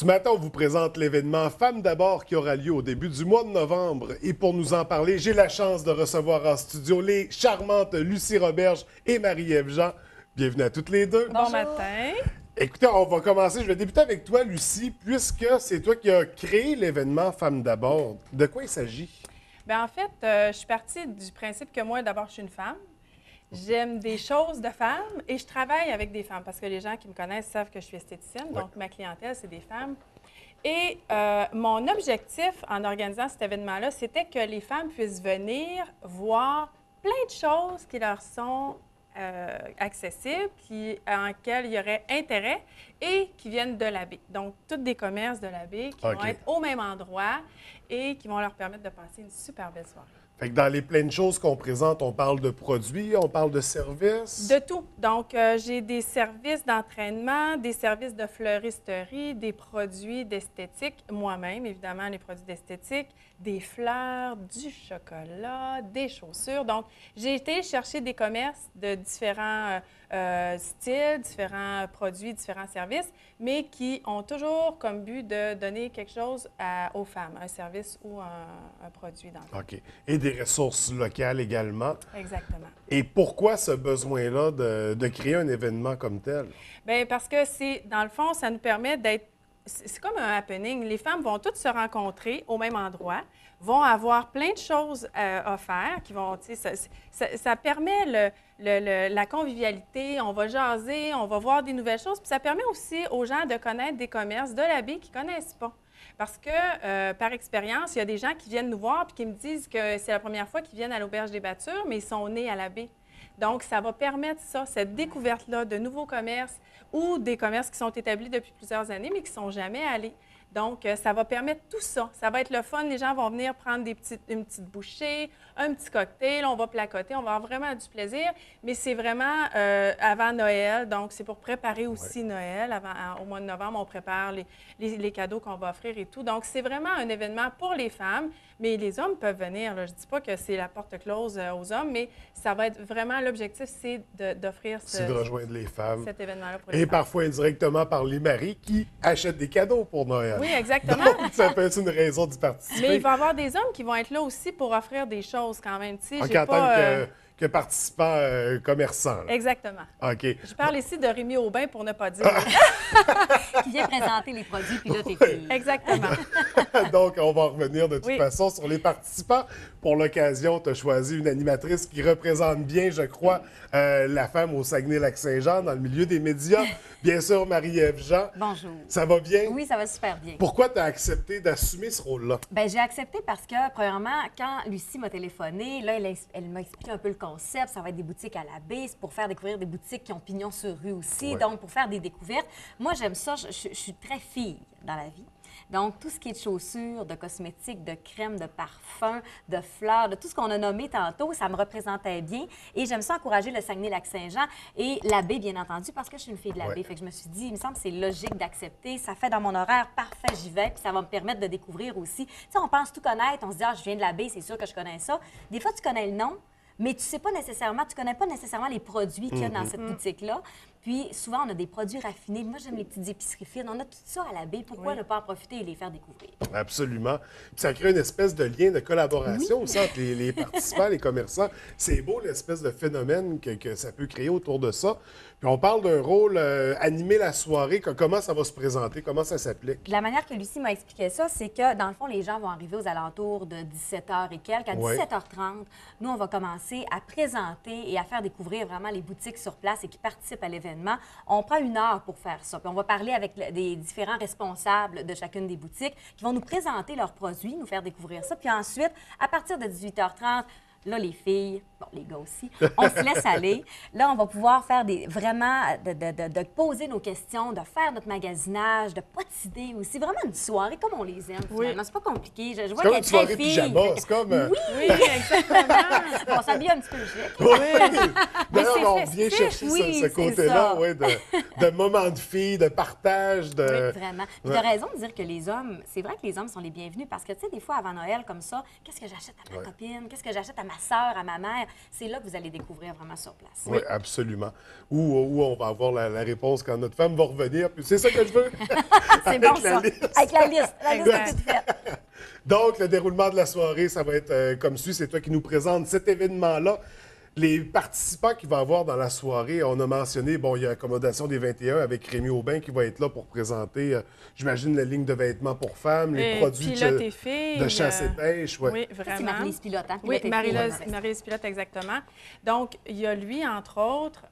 Ce matin, on vous présente l'événement Femmes d'abord qui aura lieu au début du mois de novembre. Et pour nous en parler, j'ai la chance de recevoir en studio les charmantes Lucie Roberge et Marie-Ève Jean. Bienvenue à toutes les deux. Bon matin. Écoutez, on va commencer. Je vais débuter avec toi, Lucie, puisque c'est toi qui as créé l'événement Femmes d'abord. De quoi il s'agit? Bien, en fait, je suis partie du principe que moi, d'abord, je suis une femme. J'aime des choses de femmes et je travaille avec des femmes parce que les gens qui me connaissent savent que je suis esthéticienne, donc ma clientèle, c'est des femmes. Et mon objectif en organisant cet événement-là, c'était que les femmes puissent venir voir plein de choses qui leur sont accessibles, en lesquelles il y aurait intérêt et qui viennent de la baie. Donc, tous des commerces de la baie qui vont être au même endroit et qui vont leur permettre de passer une super belle soirée. Fait que dans les pleines choses qu'on présente, on parle de produits, on parle de services? De tout. Donc, j'ai des services d'entraînement, des services de fleuristerie, des produits d'esthétique, moi-même, évidemment, les produits d'esthétique, des fleurs, du chocolat, des chaussures. Donc, j'ai été chercher des commerces de différents styles, différents produits, différents services, mais qui ont toujours comme but de donner quelque chose aux femmes, un service ou un produit dans le OK. Et des ressources locales également. Exactement. Et pourquoi ce besoin-là de créer un événement comme tel? Bien, parce que dans le fond, ça nous permet d'être. C'est comme un happening. Les femmes vont toutes se rencontrer au même endroit, vont avoir plein de choses à faire, qui vont, ça permet la convivialité, on va jaser, on va voir des nouvelles choses, puis ça permet aussi aux gens de connaître des commerces de la baie qu'ils ne connaissent pas. Parce que, par expérience, il y a des gens qui viennent nous voir et qui me disent que c'est la première fois qu'ils viennent à l'Auberge des Battures, mais ils sont nés à la baie. Donc, ça va permettre ça, cette découverte-là de nouveaux commerces ou des commerces qui sont établis depuis plusieurs années, mais qui ne sont jamais allés. Donc, ça va permettre tout ça. Ça va être le fun. Les gens vont venir prendre une petite bouchée, un petit cocktail. On va placoter. On va avoir vraiment du plaisir. Mais c'est vraiment avant Noël. Donc, c'est pour préparer aussi Noël. Au mois de novembre, on prépare les cadeaux qu'on va offrir et tout. Donc, c'est vraiment un événement pour les femmes. Mais les hommes peuvent venir. Là. Je ne dis pas que c'est la porte close aux hommes, mais ça va être vraiment l'objectif, c'est d'offrir C'est de rejoindre les femmes. Cet événement-là pour les Et femmes. parfois indirectement par les maris qui achètent des cadeaux pour Noël. Oui, exactement. Donc, ça peut être une raison d'y participer. Mais il va y avoir des hommes qui vont être là aussi pour offrir des choses quand même. Tu sais, Donc, j'ai en pas, tant que participant commerçant. Là. Exactement. OK. Je parle ici de Rémi Aubin pour ne pas dire. Qui vient présenter les produits, puis là, t'es fille. Exactement. Donc, on va revenir de toute Oui. façon sur les participants. Pour l'occasion, tu as choisi une animatrice qui représente bien, je crois, la femme au Saguenay-Lac-Saint-Jean dans le milieu des médias. Bien sûr, Marie-Ève Jean. Bonjour. Ça va bien? Oui, ça va super bien. Pourquoi tu as accepté d'assumer ce rôle-là? Bien, j'ai accepté parce que, premièrement, quand Lucie m'a téléphoné, là, elle m'a expliqué un peu le concept. Ça va être des boutiques à la baie, c'est pour faire découvrir des boutiques qui ont pignon sur rue aussi, Ouais. donc pour faire des découvertes. Moi, j'aime ça. Je suis très fille dans la vie. Donc, tout ce qui est de chaussures, de cosmétiques, de crèmes, de parfums, de fleurs, de tout ce qu'on a nommé tantôt, ça me représentait bien. Et j'aime ça encourager le Saguenay-Lac-Saint-Jean et la baie, bien entendu, parce que je suis une fille de la baie. Fait que je me suis dit, il me semble que c'est logique d'accepter. Ça fait dans mon horaire parfait, j'y vais, puis ça va me permettre de découvrir aussi. Tu sais, on pense tout connaître, on se dit, ah, je viens de la baie, c'est sûr que je connais ça. Des fois, tu connais le nom, mais tu sais pas nécessairement, tu connais pas nécessairement les produits qu'il y a dans cette boutique-là. Puis souvent, on a des produits raffinés. Moi, j'aime les petites épiceries fines. On a tout ça à la baie. Pourquoi ne pas en profiter et les faire découvrir? Absolument. Puis ça crée une espèce de lien de collaboration aussi entre les participants, les commerçants. C'est beau l'espèce de phénomène que ça peut créer autour de ça. Puis on parle d'un rôle animer la soirée. Comment ça va se présenter? Comment ça s'applique? La manière que Lucie m'a expliqué ça, c'est que, dans le fond, les gens vont arriver aux alentours de 17h et quelques. À 17h30, nous, on va commencer à présenter et à faire découvrir vraiment les boutiques sur place et qui participent à l'événement. On prend 1 heure pour faire ça. Puis on va parler avec des différents responsables de chacune des boutiques qui vont nous présenter leurs produits, nous faire découvrir ça. Puis ensuite, à partir de 18h30, là, les filles, bon, les gars aussi, on se laisse aller. Là, on va pouvoir faire de poser nos questions, de faire notre magasinage, de pas d'idées aussi. Vraiment une soirée comme on les aime, finalement. C'est pas compliqué. Je vois C'est comme qu'elle une est soirée très fille. pyjama. C'est comme... Oui, exactement. On s'habille un petit peu chic. D'ailleurs, c'est on festif. vient chercher Oui, ce c'est côté-là ça. ouais, de moments de filles, de partage. De... Oui, vraiment. Puis tu as raison de dire que les hommes, c'est vrai que les hommes sont les bienvenus parce que, tu sais, des fois, avant Noël, comme ça, qu'est-ce que j'achète à ma copine? Qu'est-ce que j'achète à ma sœur, à ma mère? C'est là que vous allez découvrir vraiment sur place. Oui, absolument. Où on va avoir la réponse quand notre femme va revenir. Puis c'est ça que je veux. C'est bon, ça. Avec la liste. La liste Exact. est toute faite. Donc, le déroulement de la soirée, ça va être comme suit. C'est toi qui nous présente cet événement-là. Les participants qu'il va y avoir dans la soirée, on a mentionné, bon, il y a Accommodation des 21 avec Rémi Aubin qui va être là pour présenter, j'imagine, la ligne de vêtements pour femmes, les produits Pilote et filles, de chasse et pêche. Ouais. Oui, Ça, c'est vraiment. Marie-Lise Pilote, hein? Oui, Pilote et filles. Marie-Lise Pilote, exactement. Donc, il y a lui, entre autres,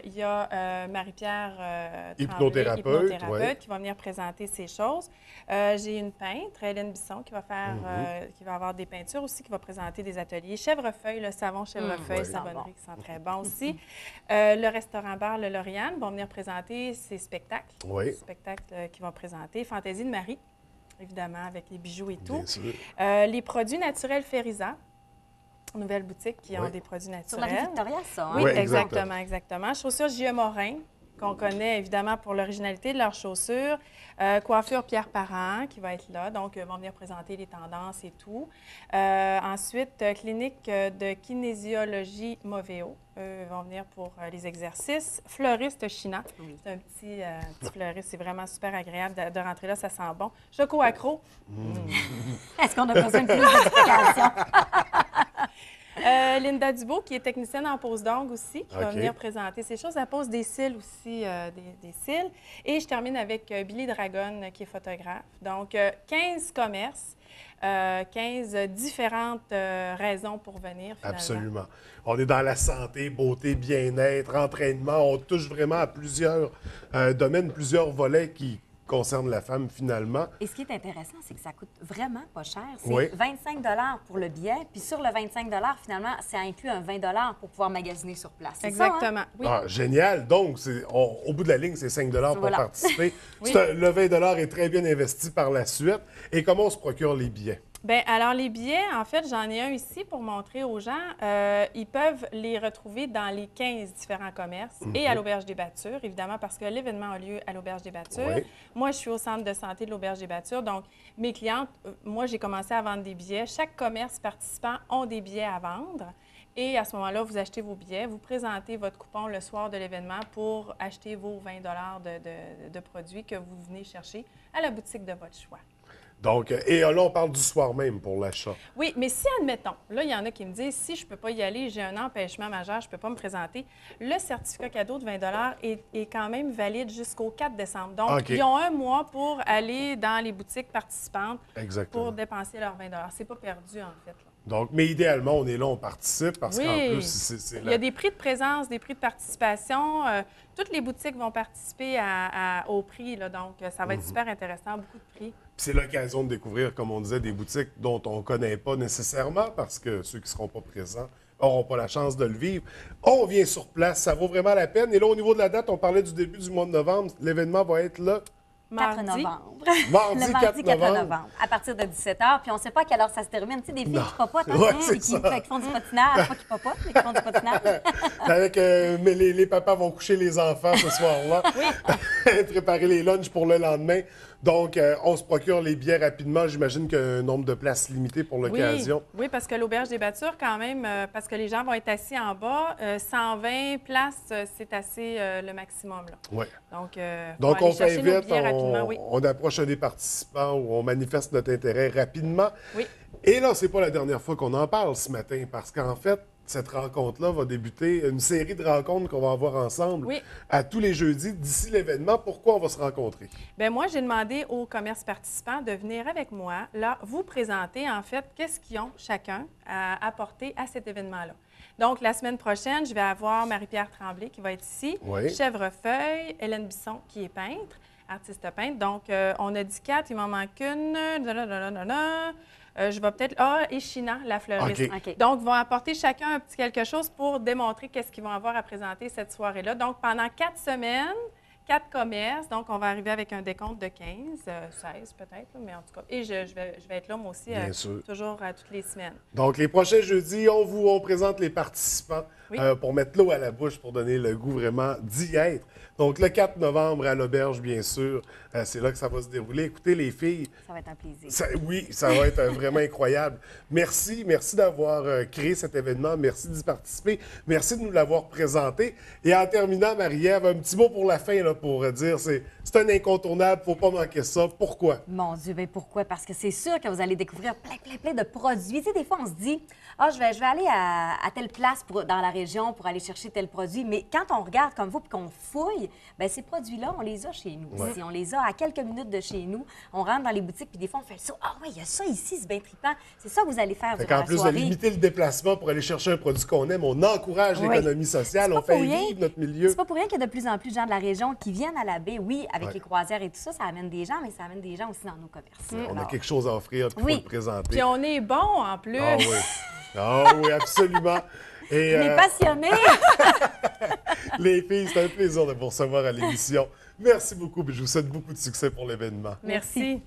il y a Marie-Pierre Tremblay, Hypnothérapeute, ouais. qui va venir présenter ces choses. J'ai une peintre, Hélène Bisson, qui va faire, qui va avoir des peintures aussi, qui va présenter des ateliers. Chèvrefeuille, le savon chèvrefeuille, Ouais. savonnerie qui sent très bon aussi. Le restaurant-bar Le Lauriane vont venir présenter ses spectacles. Oui. Spectacles qu'ils vont présenter. Fantaisie de Marie, évidemment, avec les bijoux et tout. Bien sûr. Les produits naturels Feriza, nouvelle boutique qui ont Oui. des produits Sur la rue naturels. Victoria, ça, hein? Oui, Oui, exactement, exactement. Chaussures J.E. Morin, qu'on connaît évidemment pour l'originalité de leurs chaussures. Coiffure Pierre Parent, qui va être là. Donc, vont venir présenter les tendances et tout. Ensuite, clinique de kinésiologie Moveo. Eux vont venir pour les exercices. Fleuriste China. Oui. C'est un petit fleuriste. C'est vraiment super agréable de rentrer là. Ça sent bon. Choco Accro. Est-ce qu'on a besoin de plus d'explications? Linda Dubo, qui est technicienne en pose d'ongles aussi, qui va OK. venir présenter ces choses. Elle pose des cils aussi, des cils. Et je termine avec Billy Dragon, qui est photographe. Donc, 15 commerces, 15 différentes raisons pour venir, finalement. Absolument. On est dans la santé, beauté, bien-être, entraînement. On touche vraiment à plusieurs domaines, plusieurs volets qui concernent la femme, finalement. Et ce qui est intéressant, c'est que ça coûte vraiment pas cher. C'est Oui. 25 pour le billet, puis sur le 25 finalement, c'est inclus un 20 pour pouvoir magasiner sur place. C'est ça, hein? Exactement. Oui. Ah, génial. Donc, au bout de la ligne, c'est 5 pour Voilà. participer. Oui. Le 20 est très bien investi par la suite. Et comment on se procure les billets? Bien, alors, les billets, en fait, j'en ai un ici pour montrer aux gens. Ils peuvent les retrouver dans les 15 différents commerces et à l'Auberge des Battures, évidemment, parce que l'événement a lieu à l'Auberge des Battures. Oui. Moi, je suis au centre de santé de l'Auberge des Battures. Donc, mes clientes, moi, j'ai commencé à vendre des billets. Chaque commerce participant ont des billets à vendre. Et à ce moment-là, vous achetez vos billets, vous présentez votre coupon le soir de l'événement pour acheter vos 20 de produits que vous venez chercher à la boutique de votre choix. Donc, et là, on parle du soir même pour l'achat. Oui, mais si, admettons, là, il y en a qui me disent, si je ne peux pas y aller, j'ai un empêchement majeur, je ne peux pas me présenter, le certificat cadeau de 20 est quand même valide jusqu'au 4 décembre. Donc, OK. ils ont un mois pour aller dans les boutiques participantes Exactement. pour dépenser leurs 20 C'est pas perdu, en fait, là. Donc, mais idéalement, on est là, on participe parce qu'en Oui. plus, c'est Il y a des prix de présence, des prix de participation. Toutes les boutiques vont participer au prix, là, donc ça va être super intéressant, beaucoup de prix. c'est l'occasion de découvrir, comme on disait, des boutiques dont on ne connaît pas nécessairement parce que ceux qui ne seront pas présents n'auront pas la chance de le vivre. On vient sur place, ça vaut vraiment la peine. Et là, au niveau de la date, on parlait du début du mois de novembre. L'événement va être là. 4 Mardi. novembre. Mardi, Le 4 novembre. à partir de 17h. Puis on ne sait pas à quelle heure ça se termine. Tu sais, des filles Non. qui papotent, hein, Ouais, hein, c'est et qui, ça. qui font du patinage. Pas qui papotent, mais qui font du patinage. Avec, mais les papas vont coucher les enfants ce soir-là. Préparer les lunchs pour le lendemain. Donc, on se procure les billets rapidement. J'imagine qu'il y a un nombre de places limité pour l'occasion. Oui, parce que l'Auberge des Battures, quand même, parce que les gens vont être assis en bas, 120 places, c'est assez le maximum, là. Ouais. Donc, Donc, faut on aller fait chercher nos vite, billets rapidement, oui. on approche un des participants ou on manifeste notre intérêt rapidement. Oui. Et là, c'est pas la dernière fois qu'on en parle ce matin, parce qu'en fait, cette rencontre-là va débuter une série de rencontres qu'on va avoir ensemble Oui. à tous les jeudis d'ici l'événement. Pourquoi on va se rencontrer? Bien, moi, j'ai demandé aux commerces participants de venir avec moi, là, vous présenter, en fait, qu'est-ce qu'ils ont chacun à apporter à cet événement-là. Donc, la semaine prochaine, je vais avoir Marie-Pierre Tremblay qui va être ici, Oui. Chèvrefeuille, Hélène Bisson qui est peintre, artiste peintre. Donc, on a dit 4, il m'en manque une. Je vais peut-être... et China, la fleuriste. OK. OK. Donc, ils vont apporter chacun un petit quelque chose pour démontrer qu'est-ce qu'ils vont avoir à présenter cette soirée-là. Donc, pendant 4 semaines, 4 commerces. Donc, on va arriver avec un décompte de 15, 16 peut-être, là, mais en tout cas. Et je vais être là, moi aussi, Bien sûr. toujours toutes les semaines. Donc, les prochains jeudis, on présente les participants Oui. pour mettre l'eau à la bouche, pour donner le goût vraiment d'y être. Donc, le 4 novembre à l'Auberge, bien sûr, c'est là que ça va se dérouler. Écoutez, les filles, Ça va être un plaisir. oui, ça va être vraiment incroyable. Merci d'avoir créé cet événement. Merci d'y participer. Merci de nous l'avoir présenté. Et en terminant, Marie-Ève, un petit mot pour la fin, là, pour dire c'est un incontournable, il ne faut pas manquer ça. Pourquoi? Mon Dieu, bien pourquoi? Parce que c'est sûr que vous allez découvrir plein de produits. Tu sais, des fois, on se dit, je vais aller à telle place dans la région pour aller chercher tel produit. Mais quand on regarde comme vous et qu'on fouille, bien, ces produits-là, on les a chez nous. Ouais. Ici. On les a à quelques minutes de chez nous. On rentre dans les boutiques puis des fois, on fait le saut. Ah oui, il y a ça ici, c'est bien trippant. C'est ça que vous allez faire Fait durant qu'en la plus soirée. de limiter le déplacement pour aller chercher un produit qu'on aime, on encourage Oui. l'économie sociale, C'est on pas fait pour rien. vivre notre milieu. C'est pas pour rien qu'il y a de plus en plus de gens de la région qui viennent à la baie. Oui, avec Ouais. les croisières et tout ça, ça amène des gens, mais ça amène des gens aussi dans nos commerces. On a Alors, quelque chose à offrir, puis il Oui. faut le présenter. Puis on est bon en plus. Ah oui. Ah oui, absolument. Et, on est passionnés. les filles, c'est un plaisir de vous recevoir à l'émission. Merci beaucoup, puis je vous souhaite beaucoup de succès pour l'événement. Merci.